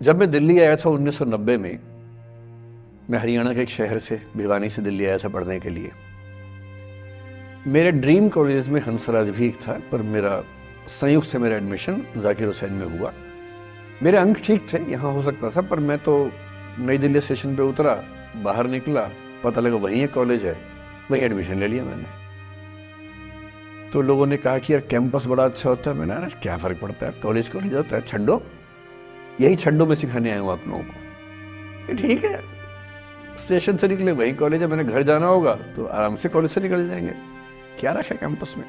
जब मैं दिल्ली आया था 1990 में, मैं हरियाणा के एक शहर से, भिवानी से दिल्ली आया था पढ़ने के लिए। मेरे ड्रीम कॉलेज में हंसराज भी एक था, पर मेरा संयुक्त से मेरा एडमिशन जाकिर हुसैन में हुआ। मेरे अंक ठीक थे, यहाँ हो सकता था, पर मैं तो नई दिल्ली स्टेशन पे उतरा, बाहर निकला, पता लगा वहीं एक कॉलेज है, वहीं एडमिशन ले लिया मैंने। तो लोगों ने कहा कि यार कैंपस बड़ा अच्छा होता है। मैंने कहा क्या फ़र्क पड़ता है, कॉलेज कॉलेज होता है, छड्डो, यही छड्डो में सिखाने आया हूँ आप लोगों को। ठीक है, स्टेशन से निकले वहीं कॉलेज है, मैंने घर जाना होगा तो आराम से कॉलेज से निकल जाएंगे, क्या रखा है कैंपस में।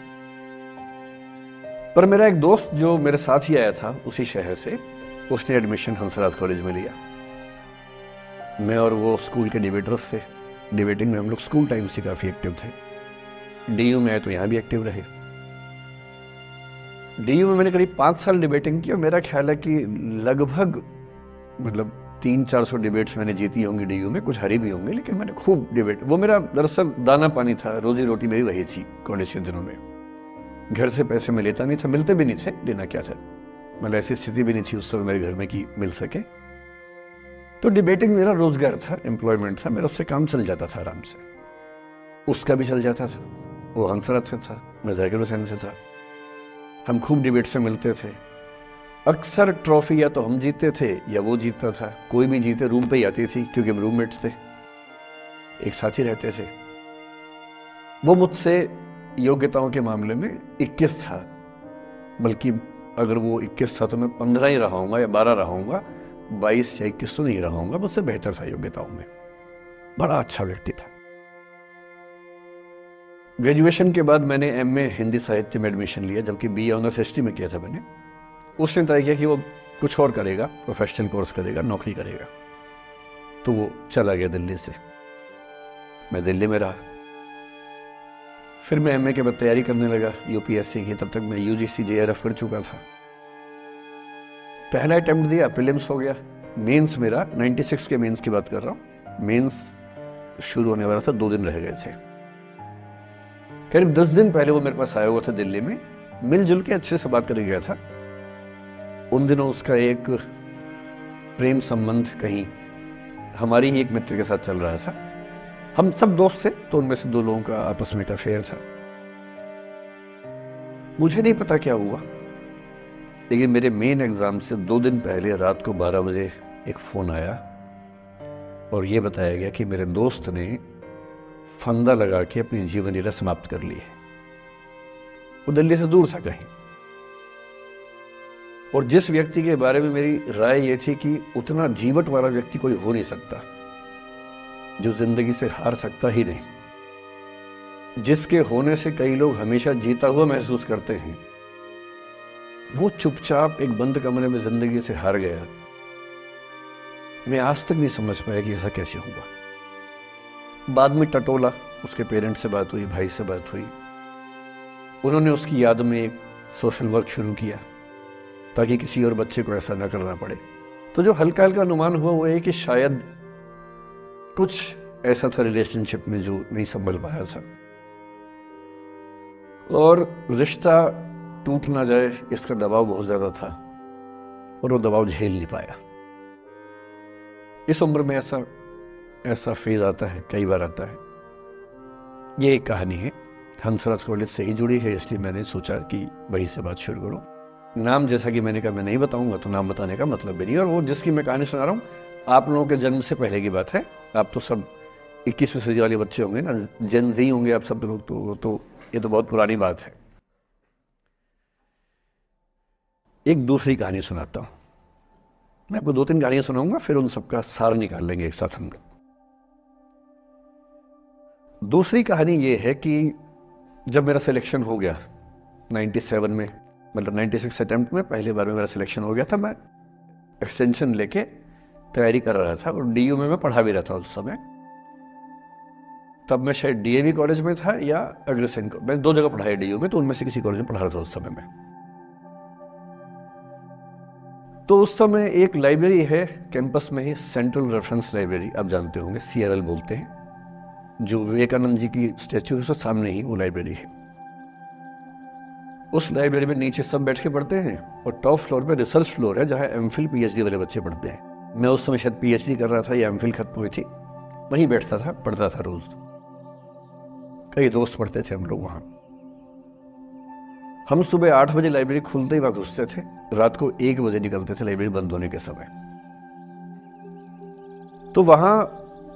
पर मेरा एक दोस्त जो मेरे साथ ही आया था उसी शहर से, उसने एडमिशन हंसराज कॉलेज में लिया। मैं और वो स्कूल के डिबेटर्स थे, डिबेटिंग में हम लोग स्कूल टाइम से काफ़ी एक्टिव थे। डीयू में आए तो यहाँ भी एक्टिव रहे। डीयू में मैंने करीब 5 साल डिबेटिंग की और मेरा ख्याल है कि लगभग 300-400 डिबेट्स मैंने जीती होंगी डीयू में, कुछ हारी भी होंगे, लेकिन मैंने खूब डिबेट, वो मेरा दरअसल दाना पानी था, रोजी रोटी मेरी वही थी कॉलेज के दिनों में। घर से पैसे मैं लेता नहीं था, मिलते भी नहीं थे, देना क्या था, मतलब ऐसी स्थिति भी नहीं थी उस समय मेरे घर में कि मिल सके। तो डिबेटिंग मेरा रोजगार था, एम्प्लॉयमेंट था, मेरा उससे काम चल जाता था आराम से। उसका भी चल जाता था, वो हंसराज से था, मैं जाकिर हुसैन से था। हम खूब डिबेट्स में मिलते थे। अक्सर ट्रॉफी या तो हम जीतते थे या वो जीतता था, कोई भी जीते रूम पे ही आती थी क्योंकि हम रूममेट्स थे, एक साथ ही रहते थे। वो मुझसे योग्यताओं के मामले में 21 था, बल्कि अगर वो 21 था तो मैं 15 ही रहा हूँगा या 12 रहा हूँगा, 22 या 21 तो नहीं रहा हूँगा, मुझसे बेहतर था योग्यताओं में, बड़ा अच्छा व्यक्ति था। ग्रेजुएशन के बाद मैंने एमए हिंदी साहित्य में एडमिशन लिया, जबकि बीए ऑनर्स हिस्ट्री में किया था मैंने। उसने तय किया कि वो कुछ और करेगा, प्रोफेशनल कोर्स करेगा, नौकरी करेगा, तो वो चला गया दिल्ली से। मैं दिल्ली में रहा। फिर मैं एमए के बाद तैयारी करने लगा यूपीएससी की। तब तक मैं यूजीसी जेआरएफ कर चुका था। पहला अटेम्प्ट दिया, प्रीलिम्स हो गया। मेंस मेरा 96 के मेंस की बात कर रहा हूँ, मेंस शुरू होने वाला था, 2 दिन रह गए थे। करीब 10 दिन पहले वो मेरे पास आया हुआ था दिल्ली में, मिलजुल के अच्छे से बात कर गया था। उन दिनों उसका एक प्रेम संबंध कहीं हमारी ही एक मित्र के साथ चल रहा था। हम सब दोस्त थे, तो उनमें से 2 लोगों का आपस में एक अफेयर था। मुझे नहीं पता क्या हुआ, लेकिन मेरे मेन एग्जाम से 2 दिन पहले रात को 12 बजे एक फ़ोन आया और ये बताया गया कि मेरे दोस्त ने फंदा लगा के अपनी जीवन लीला समाप्त कर ली है। वो दिल्ली से दूर था कहीं, और जिस व्यक्ति के बारे में मेरी राय ये थी कि उतना जीवट वाला व्यक्ति कोई हो नहीं सकता, जो जिंदगी से हार सकता ही नहीं, जिसके होने से कई लोग हमेशा जीता हुआ महसूस करते हैं, वो चुपचाप एक बंद कमरे में जिंदगी से हार गया। मैं आज तक नहीं समझ पाया कि ऐसा कैसे हुआ। बाद में टटोला, उसके पेरेंट्स से बात हुई, भाई से बात हुई, उन्होंने उसकी याद में एक सोशल वर्क शुरू किया ताकि किसी और बच्चे को ऐसा ना करना पड़े। तो जो हल्का हल्का अनुमान हुआ वो है कि शायद कुछ ऐसा था रिलेशनशिप में जो नहीं संभल पाया था, और रिश्ता टूट ना जाए इसका दबाव बहुत ज्यादा था, और वो दबाव झेल नहीं पाया। इस उम्र में ऐसा फेज आता है, कई बार आता है। ये एक कहानी है, हंसराज कॉलेज से ही जुड़ी है, इसलिए मैंने सोचा कि वहीं से बात शुरू करूं। नाम जैसा कि मैंने कहा मैं नहीं बताऊंगा, तो नाम बताने का मतलब भी नहीं। और वो जिसकी मैं कहानी सुना रहा हूँ, आप लोगों के जन्म से पहले की बात है। आप तो सब 21वीं सदी वाले बच्चे होंगे ना, जेन ज़ी होंगे आप सब लोग, तो ये तो बहुत पुरानी बात है। एक दूसरी कहानी सुनाता हूँ। मैं आपको 2-3 कहानियां सुनाऊंगा, फिर उन सबका सार निकाल लेंगे एक साथ हम लोग। दूसरी कहानी ये है कि जब मेरा सिलेक्शन हो गया 97 में, मतलब 96 अटेम्प्ट में पहली बार में मेरा सिलेक्शन हो गया था, मैं एक्सटेंशन लेके तैयारी कर रहा था, और डीयू में मैं पढ़ा भी रहा था उस समय। तब मैं शायद डीएवी कॉलेज में था या अग्रसेन को, मैं 2 जगह पढ़ा है डीयू में, तो उनमें से किसी कॉलेज में पढ़ा रहा था उस समय में। तो उस समय एक लाइब्रेरी है कैंपस में ही, सेंट्रल रेफरेंस लाइब्रेरी, आप जानते होंगे, CRL बोलते हैं, जो विवेकानंद जी की स्टैच्यू है उसके सामने ही वो लाइब्रेरी है। उस लाइब्रेरी में नीचे सब बैठ के पढ़ते हैं और टॉप फ्लोर पे रिसर्च फ्लोर है जहाँ एमफिल पीएचडी वाले बच्चे पढ़ते हैं। मैं उस समय शायद पीएचडी कर रहा था या एमफिल खत्म हुई थी, वहीं बैठता था, पढ़ता था रोज। कई दोस्त पढ़ते थे हम लोग वहाँ। हम सुबह 8 बजे लाइब्रेरी खुलते ही वहाँ घुसते थे, रात को 1 बजे निकलते थे लाइब्रेरी बंद होने के समय। तो वहाँ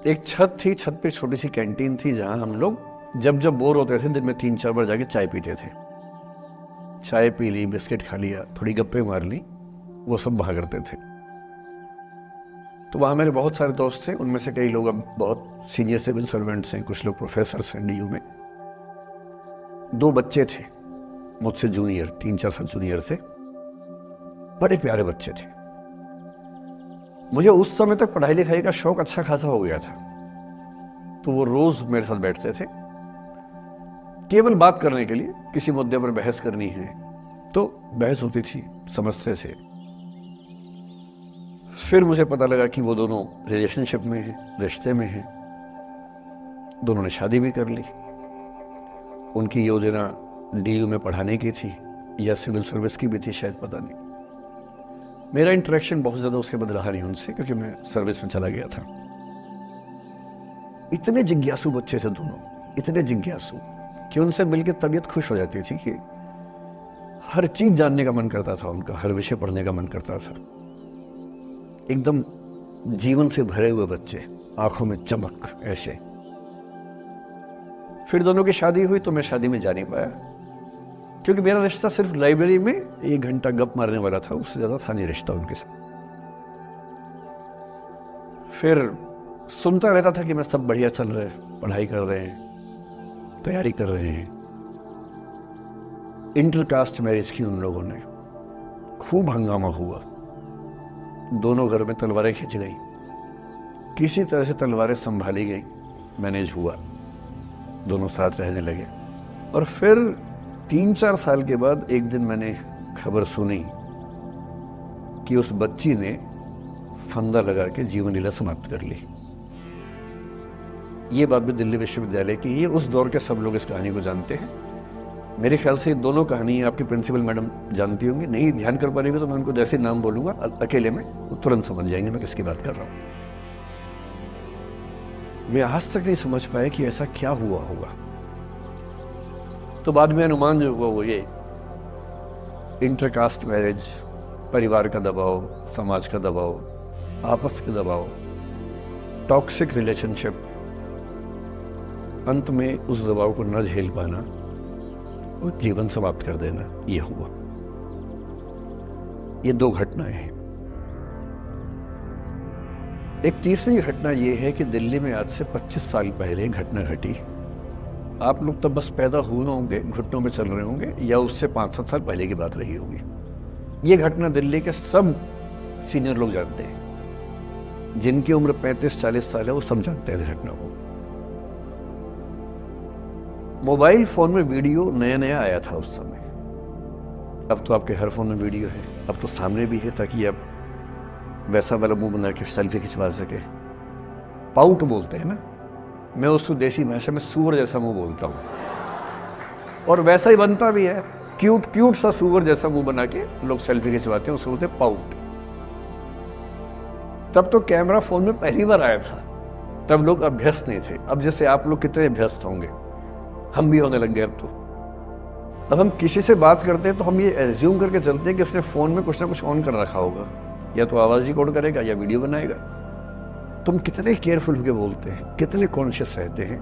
एक छत थी, छत पे छोटी सी कैंटीन थी जहाँ हम लोग जब जब बोर होते थे दिन में 3-4 बार जाके चाय पीते थे। चाय पी ली, बिस्किट खा लिया, थोड़ी गप्पे मार ली, वो सब वहाँ करते थे। तो वहाँ मेरे बहुत सारे दोस्त थे, उनमें से कई लोग अब बहुत सीनियर सिविल सर्वेंट्स हैं, कुछ लोग प्रोफेसर्स हैं डीयू में। 2 बच्चे थे मुझसे जूनियर, 3-4 साल जूनियर थे, बड़े प्यारे बच्चे थे। मुझे उस समय तक पढ़ाई लिखाई का शौक अच्छा खासा हो गया था, तो वो रोज मेरे साथ बैठते थे केवल बात करने के लिए। किसी मुद्दे पर बहस करनी है तो बहस होती थी, समझते थे। फिर मुझे पता लगा कि वो दोनों रिलेशनशिप में हैं, रिश्ते में हैं। दोनों ने शादी भी कर ली। उनकी योजना डीयू में पढ़ाने की थी या सिविल सर्विस की भी थी, शायद पता नहीं। मेरा इंटरेक्शन बहुत ज़्यादा उसके बाद रहा नहीं उनसे, क्योंकि मैं सर्विस में चला गया था। इतने जिज्ञासु बच्चे थे दोनों, इतने जिज्ञासु कि उनसे मिलकर तबीयत खुश हो जाती थी कि हर चीज़ जानने का मन करता था उनका, हर विषय पढ़ने का मन करता था। एकदम जीवन से भरे हुए बच्चे, आंखों में चमक ऐसे। फिर दोनों की शादी हुई तो मैं शादी में जा नहीं पाया, क्योंकि मेरा रिश्ता सिर्फ लाइब्रेरी में 1 घंटा गप मारने वाला था, उससे ज़्यादा था नहीं रिश्ता उनके साथ। फिर सुनता रहता था कि मैं सब बढ़िया चल रहे हैं, पढ़ाई कर रहे हैं, तैयारी कर रहे हैं। इंटरकास्ट मैरिज की उन लोगों ने, खूब हंगामा हुआ, दोनों घर में तलवारें खिंच गई। किसी तरह से तलवारें संभाली गई, मैनेज हुआ, दोनों साथ रहने लगे। और फिर 3-4 साल के बाद एक दिन मैंने खबर सुनी कि उस बच्ची ने फंदा लगा के जीवन लीला समाप्त कर ली। ये बात भी दिल्ली विश्वविद्यालय की है। उस दौर के सब लोग इस कहानी को जानते हैं। मेरे ख्याल से दोनों कहानी आपकी प्रिंसिपल मैडम जानती होंगी, नहीं ध्यान कर पाएंगे तो मैं उनको जैसे नाम बोलूंगा अकेले में वो तुरंत समझ जाएंगे मैं किसकी बात कर रहा हूँ। मैं आज तक नहीं समझ पाया कि ऐसा क्या हुआ होगा। तो बाद में अनुमान जो हुआ वो ये, इंटरकास्ट मैरिज, परिवार का दबाव, समाज का दबाव, आपस के दबाव, टॉक्सिक रिलेशनशिप, अंत में उस दबाव को न झेल पाना और जीवन समाप्त कर देना, ये हुआ। ये 2 घटनाएं हैं। एक तीसरी घटना ये है कि दिल्ली में आज से 25 साल पहले घटना घटी। आप लोग तब बस पैदा हुए होंगे, घुटनों में चल रहे होंगे, या उससे 5-7 साल पहले की बात रही होगी। ये घटना दिल्ली के सब सीनियर लोग जानते हैं, जिनकी उम्र 35-40 साल है वो सब जानते हैं इस घटना को। मोबाइल फोन में वीडियो नया नया आया था उस समय। अब तो आपके हर फोन में वीडियो है, अब तो सामने भी है, ताकि आप वैसा वाला मुंह बना के सेल्फी खिंचवा सके। पाउट बोलते हैं ना, मैं उसको देसी भाषा में सूअर जैसा मुंह बोलता हूँ, और वैसा ही बनता भी है, क्यूट क्यूट सा सूअर जैसा मुंह बना के लोग सेल्फी खिंचवाते हैं, उसको बोलते हैं पाउट। तब तो कैमरा फोन में पहली बार आया था, तब लोग अभ्यस्त नहीं थे। अब जैसे आप लोग कितने अभ्यस्त होंगे, हम भी होने लग गए। अब हम किसी से बात करते हैं तो हम ये एज्यूम करके चलते हैं कि उसने फोन में कुछ ना कुछ ऑन कर रखा होगा, या तो आवाज रिकॉर्ड करेगा या वीडियो बनाएगा। तुम कितने केयरफुल होकर बोलते हैं, कितने कॉन्शियस रहते हैं।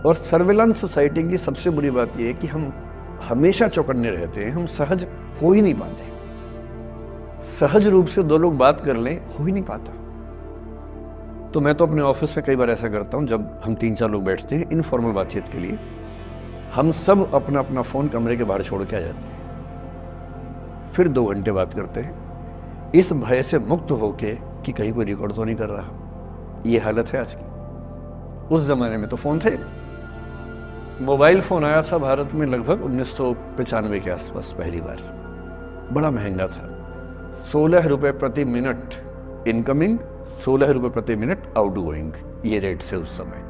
और सर्विलांस सोसाइटी की सबसे बुरी बात यह है कि हम हमेशा चौकन्ने रहते हैं, हम सहज हो ही नहीं पाते। सहज रूप से 2 लोग बात कर लें, हो ही नहीं पाता। तो मैं तो अपने ऑफिस में कई बार ऐसा करता हूँ, जब हम 3-4 लोग बैठते हैं इनफॉर्मल बातचीत के लिए, हम सब अपना अपना फोन कमरे के बाहर छोड़ के आ जाते हैं, फिर 2 घंटे बात करते हैं, इस भय से मुक्त होके कि कहीं कोई रिकॉर्ड तो नहीं कर रहा। ये हालत है आज की। उस जमाने में तो फोन थे। मोबाइल फोन आया था भारत में लगभग 1995 के आसपास पहली बार। बड़ा महंगा था, 16 रुपए प्रति मिनट इनकमिंग, 16 रुपए प्रति मिनट आउटगोइंग, ये रेट से उस समय।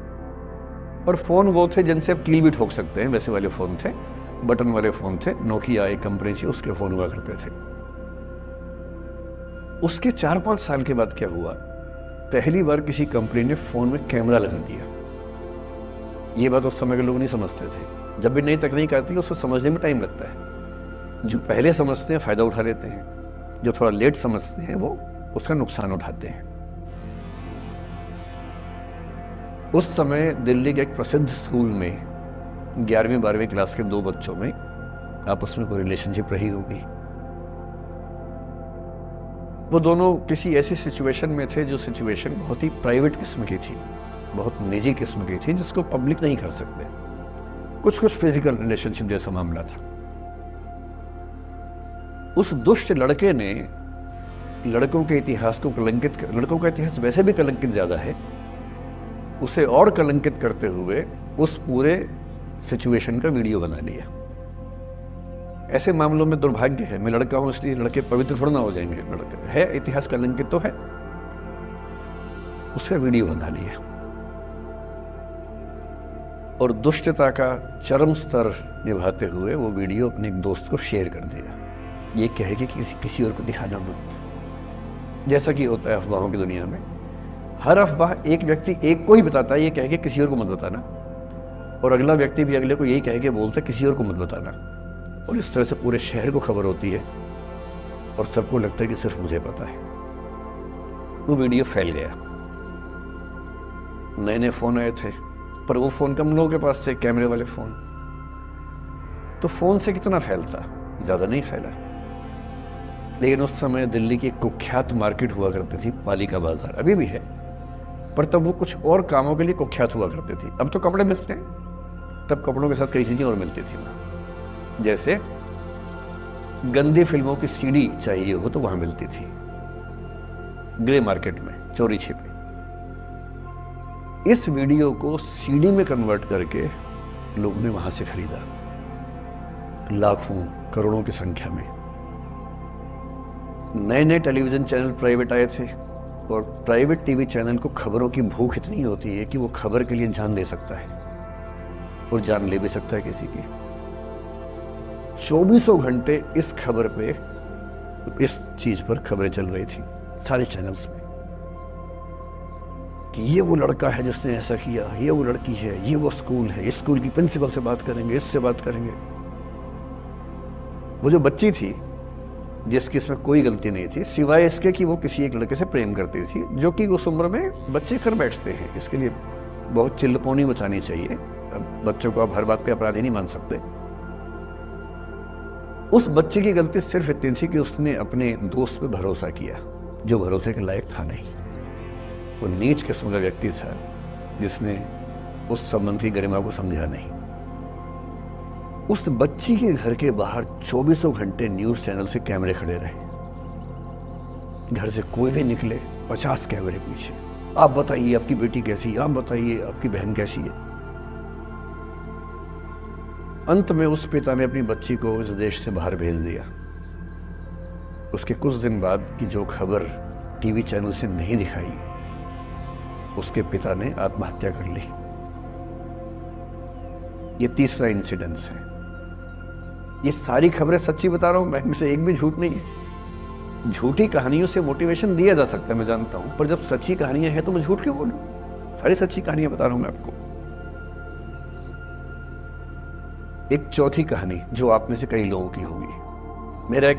और फोन वो थे जिनसे आप कील भी ठोक सकते हैं, वैसे वाले फोन थे। बटन वाले फ़ोन थे, नोकिया एक कंपनी थी, उसके फ़ोन हुआ करते थे। उसके 4-5 साल के बाद क्या हुआ, पहली बार किसी कंपनी ने फ़ोन में कैमरा लगा दिया। ये बात उस समय के लोग नहीं समझते थे। जब भी नई तकनीक आती है उसको समझने में टाइम लगता है। जो पहले समझते हैं फ़ायदा उठा लेते हैं, जो थोड़ा लेट समझते हैं वो उसका नुकसान उठाते हैं। उस समय दिल्ली के एक प्रसिद्ध स्कूल में 11वीं-12वीं क्लास के 2 बच्चों में आपस में कोई रिलेशनशिप रही होगी। वो दोनों किसी ऐसी सिचुएशन में थे जो सिचुएशन बहुत ही प्राइवेट किस्म की थी, बहुत निजी किस्म की थी, जिसको पब्लिक नहीं कर सकते। कुछ फिजिकल रिलेशनशिप जैसा मामला था। उस दुष्ट लड़के ने लड़कों के इतिहास को कलंकित कर, लड़कों का इतिहास वैसे भी कलंकित ज्यादा है, उसे और कलंकित करते हुए उस पूरे सिचुएशन का वीडियो बना लिया। ऐसे मामलों में दुर्भाग्य है, मैं लड़का हूं इसलिए लड़के पवित्र थोड़ा ना हो जाएंगे। लड़के है, इतिहास कलंकित तो है, उसका वीडियो बना लिया और दुष्टता का चरम स्तर निभाते हुए वो वीडियो अपने एक दोस्त को शेयर कर दिया। ये कहे कि किसी और को दिखाना मत। जैसा कि होता है अफवाहों की दुनिया में, हर अफवाह एक व्यक्ति एक को ही बताता है, ये कह के किसी और को मत बताना, और अगला व्यक्ति भी अगले को यही कह के बोलता है किसी और को मत बताना। और इस तरह से पूरे शहर को खबर होती है और सबको लगता है कि सिर्फ मुझे पता है। वो वीडियो फैल गया। नए नए फोन आए थे, पर वो फोन कम लोगों के पास थे, कैमरे वाले फोन। तो फोन से कितना फैलता, ज्यादा नहीं फैला। लेकिन उस समय दिल्ली की एक कुख्यात मार्केट हुआ करती थी, पालिका बाजार, अभी भी है, पर तब वो कुछ और कामों के लिए कुख्यात हुआ करती थी। अब तो कपड़े मिलते हैं, तब कपड़ों के साथ कई चीजें और मिलती थी वहां। जैसे गंदी फिल्मों की सीडी चाहिए हो तो वहां मिलती थी, ग्रे मार्केट में, चोरी छिपे। इस वीडियो को सीडी में कन्वर्ट करके लोगों ने वहां से खरीदा, लाखों करोड़ों की संख्या में। नए नए टेलीविजन चैनल प्राइवेट आए थे, और प्राइवेट टीवी चैनल को खबरों की भूख इतनी होती है कि वो खबर के लिए जान दे सकता है और जान ले भी सकता है किसी की। 24 घंटे इस खबर पे, इस चीज पर खबरें चल रही थी सारे चैनल्स में कि ये वो लड़का है जिसने ऐसा किया, ये वो लड़की है, ये वो स्कूल है, इस स्कूल की प्रिंसिपल से बात करेंगे, इससे बात करेंगे। वो जो बच्ची थी जिसकी इसमें कोई गलती नहीं थी, सिवाय इसके कि वो किसी एक लड़के से प्रेम करती थी, जो कि उस उम्र में बच्चे कर बैठते हैं। इसके लिए बहुत चिल्लपौनी मचानी चाहिए। बच्चों को आप हर बात पे अपराधी नहीं मान सकते। उस बच्चे की गलती सिर्फ इतनी थी कि उसने अपने दोस्त पे भरोसा किया, जो भरोसे के लायक था नहीं। वो नीच किस्म का व्यक्ति था जिसने उस संबंध की गरिमा को समझा नहीं। उस बच्ची के घर के बाहर 24 घंटे न्यूज चैनल से कैमरे खड़े रहे। घर से कोई भी निकले, 50 कैमरे पीछे। आप बताइए आपकी बेटी कैसी है, आप बताइए आपकी बहन कैसी है। अंत में उस पिता ने अपनी बच्ची को इस देश से बाहर भेज दिया। उसके कुछ दिन बाद की जो खबर टीवी चैनल से नहीं दिखाई, उसके पिता ने आत्महत्या कर ली। ये तीसरा इंसिडेंस है। ये सारी खबरें सच्ची बता रहा हूं मैं, इनमें से एक भी झूठ नहीं है। झूठी कहानियों से मोटिवेशन दिया जा सकता है, मैं जानता हूं, पर जब सच्ची कहानियां हैं तो मैं झूठ क्यों बोलूं? सारी सच्ची कहानियां बता रहा हूं मैं आपको। एक चौथी कहानी जो आप में से कई लोगों की होगी। मेरा एक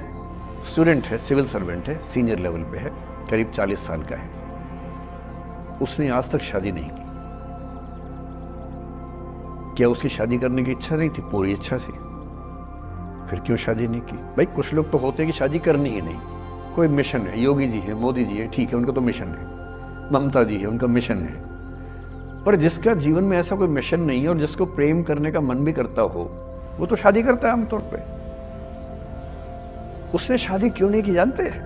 स्टूडेंट है, सिविल सर्वेंट है, सीनियर लेवल पे है, करीब 40 साल का है। उसने आज तक शादी नहीं की। क्या उसकी शादी करने की इच्छा नहीं थी? पूरी इच्छा थी। फिर क्यों शादी नहीं की? भाई कुछ लोग तो होते हैं कि शादी करनी ही नहीं, कोई मिशन है। योगी जी है, मोदी जी है, ठीक है, उनको तो मिशन है। ममता जी है, उनका मिशन है। पर जिसका जीवन में ऐसा कोई मिशन नहीं है और जिसको प्रेम करने का मन भी करता हो, वो तो शादी करता है आमतौर पे। उसने शादी क्यों नहीं की जानते हैं?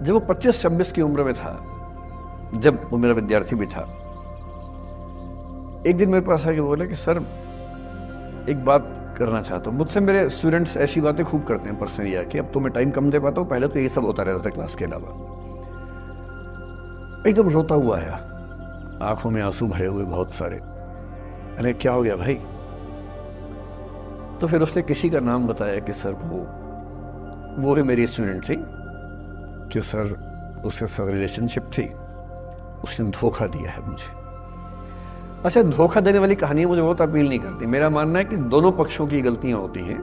जब वो 25-26 की उम्र में था, जब वो मेरा विद्यार्थी भी था, एक दिन मेरे पास आके बोला कि सर एक बात करना चाहता हूँ। मुझसे मेरे स्टूडेंट्स ऐसी बातें खूब करते हैं पर्सनली आके, अब तो मैं टाइम कम दे पाता हूँ, पहले तो ये सब होता रहता था क्लास के अलावा। एकदम रोता हुआ आया, आंखों में आंसू भरे हुए बहुत सारे। अरे क्या हो गया भाई? तो फिर उसने किसी का नाम बताया कि सर वो भी मेरी स्टूडेंट थी, कि सर उसके साथ रिलेशनशिप थी, उसने धोखा दिया है मुझे। अच्छा, धोखा देने वाली कहानी मुझे बहुत अपील नहीं करती। मेरा मानना है कि दोनों पक्षों की गलतियां होती हैं।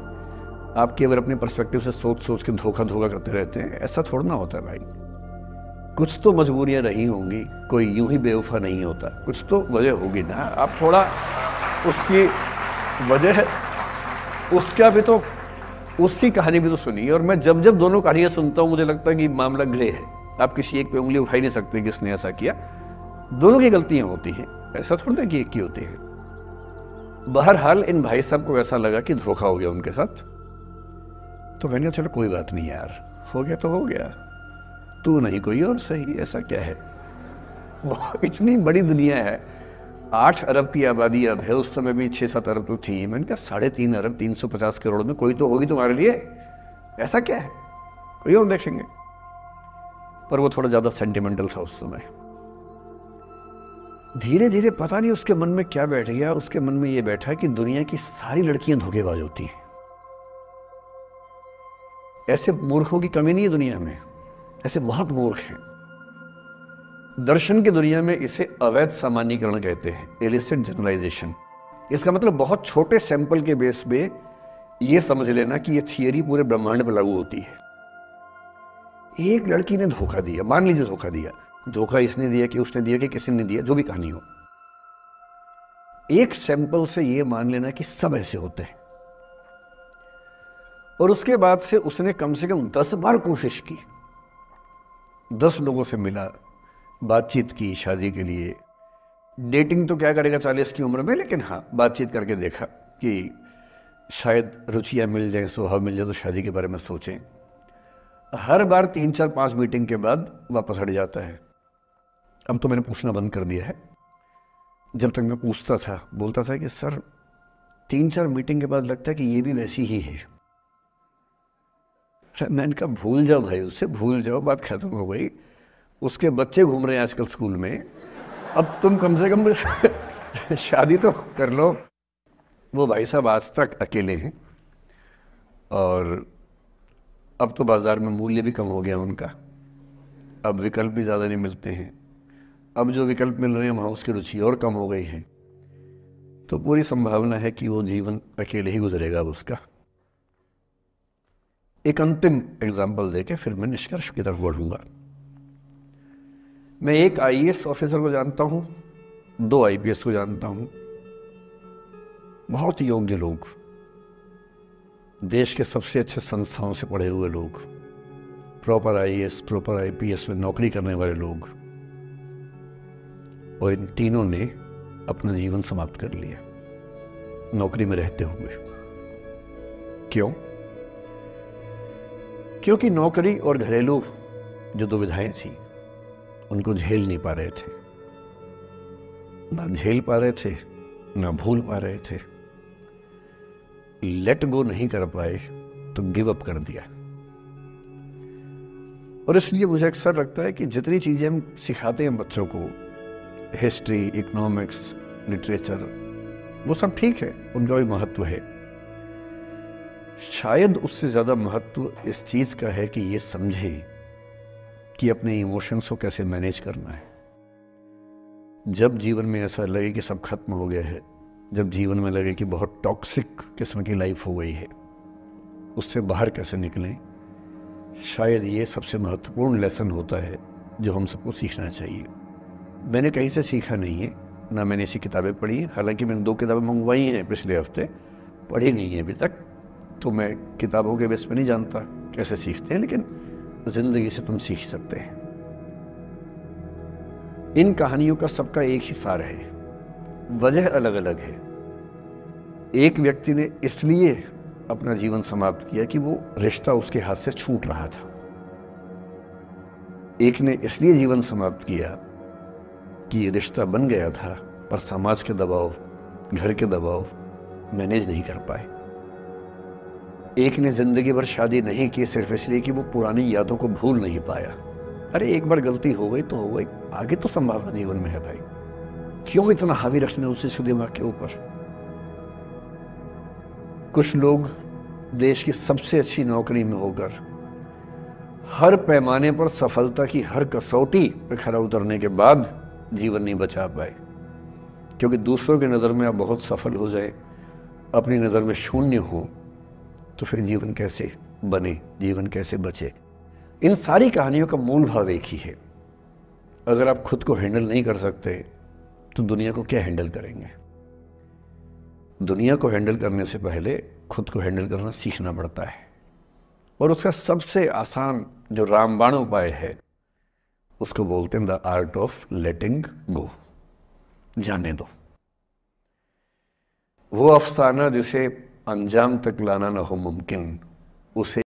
आप केवल अपने पर्सपेक्टिव से सोच सोच के धोखा करते रहते हैं, ऐसा थोड़ा ना होता है भाई। कुछ तो मजबूरियां रही होंगी, कोई यूं ही बेवफा नहीं होता, कुछ तो वजह होगी ना। आप थोड़ा उसकी वजह, उसका भी तो, उसकी कहानी भी तो सुनिए। और मैं जब जब दोनों कहानियां सुनता हूं मुझे लगता है कि मामला ग्रे है। आप किसी एक पे उंगली उठा ही नहीं सकते कि इसने ऐसा किया। दोनों की गलतियां होती हैं, ऐसा थोड़ा कि एक की होती है। बहरहाल इन भाई साहब को ऐसा लगा कि धोखा हो गया उनके साथ, तो मैंने कहा चलो कोई बात नहीं यार, हो गया तो हो गया, तू नहीं कोई और सही, ऐसा क्या है। इतनी बड़ी दुनिया है, 8 अरब की आबादी अब है, उस समय भी 6-7 अरब तो थी। मैंने कहा 3.5 अरब 350 करोड़ में कोई तो होगी तुम्हारे लिए, ऐसा क्या है, कोई और देखेंगे। पर वो थोड़ा ज्यादा सेंटिमेंटल था उस समय। धीरे धीरे पता नहीं उसके मन में क्या बैठ गया, उसके मन में ये बैठा कि दुनिया की सारी लड़कियां धोखेबाज होती हैं। ऐसे मूर्खों की कमी नहीं है दुनिया में, ऐसे बहुत मूर्ख हैं। दर्शन की दुनिया में इसे अवैध सामान्यीकरण कहते हैं, इलिसिट जनरलाइजेशन। इसका मतलब बहुत छोटे सैंपल के बेस पे ये समझ लेना कि ये थियरी पूरे ब्रह्मांड पर लागू होती है। एक लड़की ने धोखा दिया, मान लीजिए धोखा दिया, धोखा इसने दिया कि उसने दिया कि किसी ने दिया, जो भी कहानी हो, एक सैंपल से ये मान लेना कि सब ऐसे होते हैं। और उसके बाद से उसने कम से कम 10 बार कोशिश की, 10 लोगों से मिला, बातचीत की शादी के लिए। डेटिंग तो क्या करेगा 40 की उम्र में, लेकिन हाँ बातचीत करके देखा कि शायद रुचियां मिल जाए, स्वभाव मिल जाए तो शादी के बारे में सोचें। हर बार 3-4-5 मीटिंग के बाद वापस हट जाता है। अब तो मैंने पूछना बंद कर दिया है। जब तक मैं पूछता था, बोलता था कि सर 3-4 मीटिंग के बाद लगता है कि ये भी वैसी ही है। मैंने कहा भूल जाओ भाई, उससे भूल जाओ, बात खत्म हो गई। उसके बच्चे घूम रहे हैं आजकल स्कूल में, अब तुम कम से कम शादी तो कर लो। वो भाई साहब आज तक अकेले हैं, और अब तो बाजार में मूल्य भी कम हो गया उनका, अब विकल्प भी ज़्यादा नहीं मिलते हैं। अब जो विकल्प मिल रहे हैं वहाँ उसकी रुचि और कम हो गई है। तो पूरी संभावना है कि वो जीवन अकेले ही गुजरेगा उसका। एक अंतिम एग्जाम्पल देके फिर मैं निष्कर्ष की तरफ बढ़ूंगा। मैं एक आईएएस ऑफिसर को जानता हूं, 2 आईपीएस को जानता हूं, बहुत योग्य लोग, देश के सबसे अच्छे संस्थाओं से पढ़े हुए लोग, प्रॉपर आईएएस प्रॉपर आईपीएस में नौकरी करने वाले लोग, और इन तीनों ने अपना जीवन समाप्त कर लिया नौकरी में रहते हुए। क्यों? क्योंकि नौकरी और घरेलू जो दुविधाएं थी उनको झेल नहीं पा रहे थे, ना झेल पा रहे थे, ना भूल पा रहे थे। लेट गो नहीं कर पाए तो गिव अप कर दिया। और इसलिए मुझे अक्सर लगता है कि जितनी चीजें हम सिखाते हैं बच्चों को, हिस्ट्री, इकोनॉमिक्स, लिटरेचर, वो सब ठीक है, उनका भी महत्व है। शायद उससे ज्यादा महत्व इस चीज का है कि ये समझे कि अपने इमोशंस को कैसे मैनेज करना है। जब जीवन में ऐसा लगे कि सब खत्म हो गया है, जब जीवन में लगे कि बहुत टॉक्सिक किस्म की लाइफ हो गई है, उससे बाहर कैसे निकलें, शायद ये सबसे महत्वपूर्ण लेसन होता है जो हम सबको सीखना चाहिए। मैंने कहीं से सीखा नहीं है, ना मैंने ऐसी किताबें पढ़ी हैं। हालांकि मैंने 2 किताबें मंगवाई हैं पिछले हफ्ते, पढ़ी नहीं है अभी तक, तो मैं किताबों के बेस पे नहीं जानता कैसे सीखते हैं, लेकिन जिंदगी से तुम सीख सकते हैं। इन कहानियों का सबका एक ही सार है, वजह अलग अलग है। एक व्यक्ति ने इसलिए अपना जीवन समाप्त किया कि वो रिश्ता उसके हाथ से छूट रहा था। एक ने इसलिए जीवन समाप्त किया कि ये रिश्ता बन गया था, पर समाज के दबाव, घर के दबाव मैनेज नहीं कर पाए। एक ने जिंदगी भर शादी नहीं की सिर्फ इसलिए कि वो पुरानी यादों को भूल नहीं पाया। अरे एक बार गलती हो गई तो हो गई, आगे तो संभावना जीवन में है भाई, क्यों इतना हावी रखना उस दिमाग के ऊपर। कुछ लोग देश की सबसे अच्छी नौकरी में होकर हर पैमाने पर सफलता की हर कसौटी पर खरा उतरने के बाद जीवन नहीं बचा पाए, क्योंकि दूसरों की नज़र में आप बहुत सफल हो जाए, अपनी नज़र में शून्य हो, तो फिर जीवन कैसे बने, जीवन कैसे बचे। इन सारी कहानियों का मूल भाव एक ही है, अगर आप खुद को हैंडल नहीं कर सकते तो दुनिया को क्या हैंडल करेंगे। दुनिया को हैंडल करने से पहले खुद को हैंडल करना सीखना पड़ता है, और उसका सबसे आसान जो रामबाण उपाय है उसको बोलते हैं द आर्ट ऑफ लेटिंग गो। जाने दो। वो अफसाना जिसे अंजाम तक लाना ना हो मुमकिन, उसे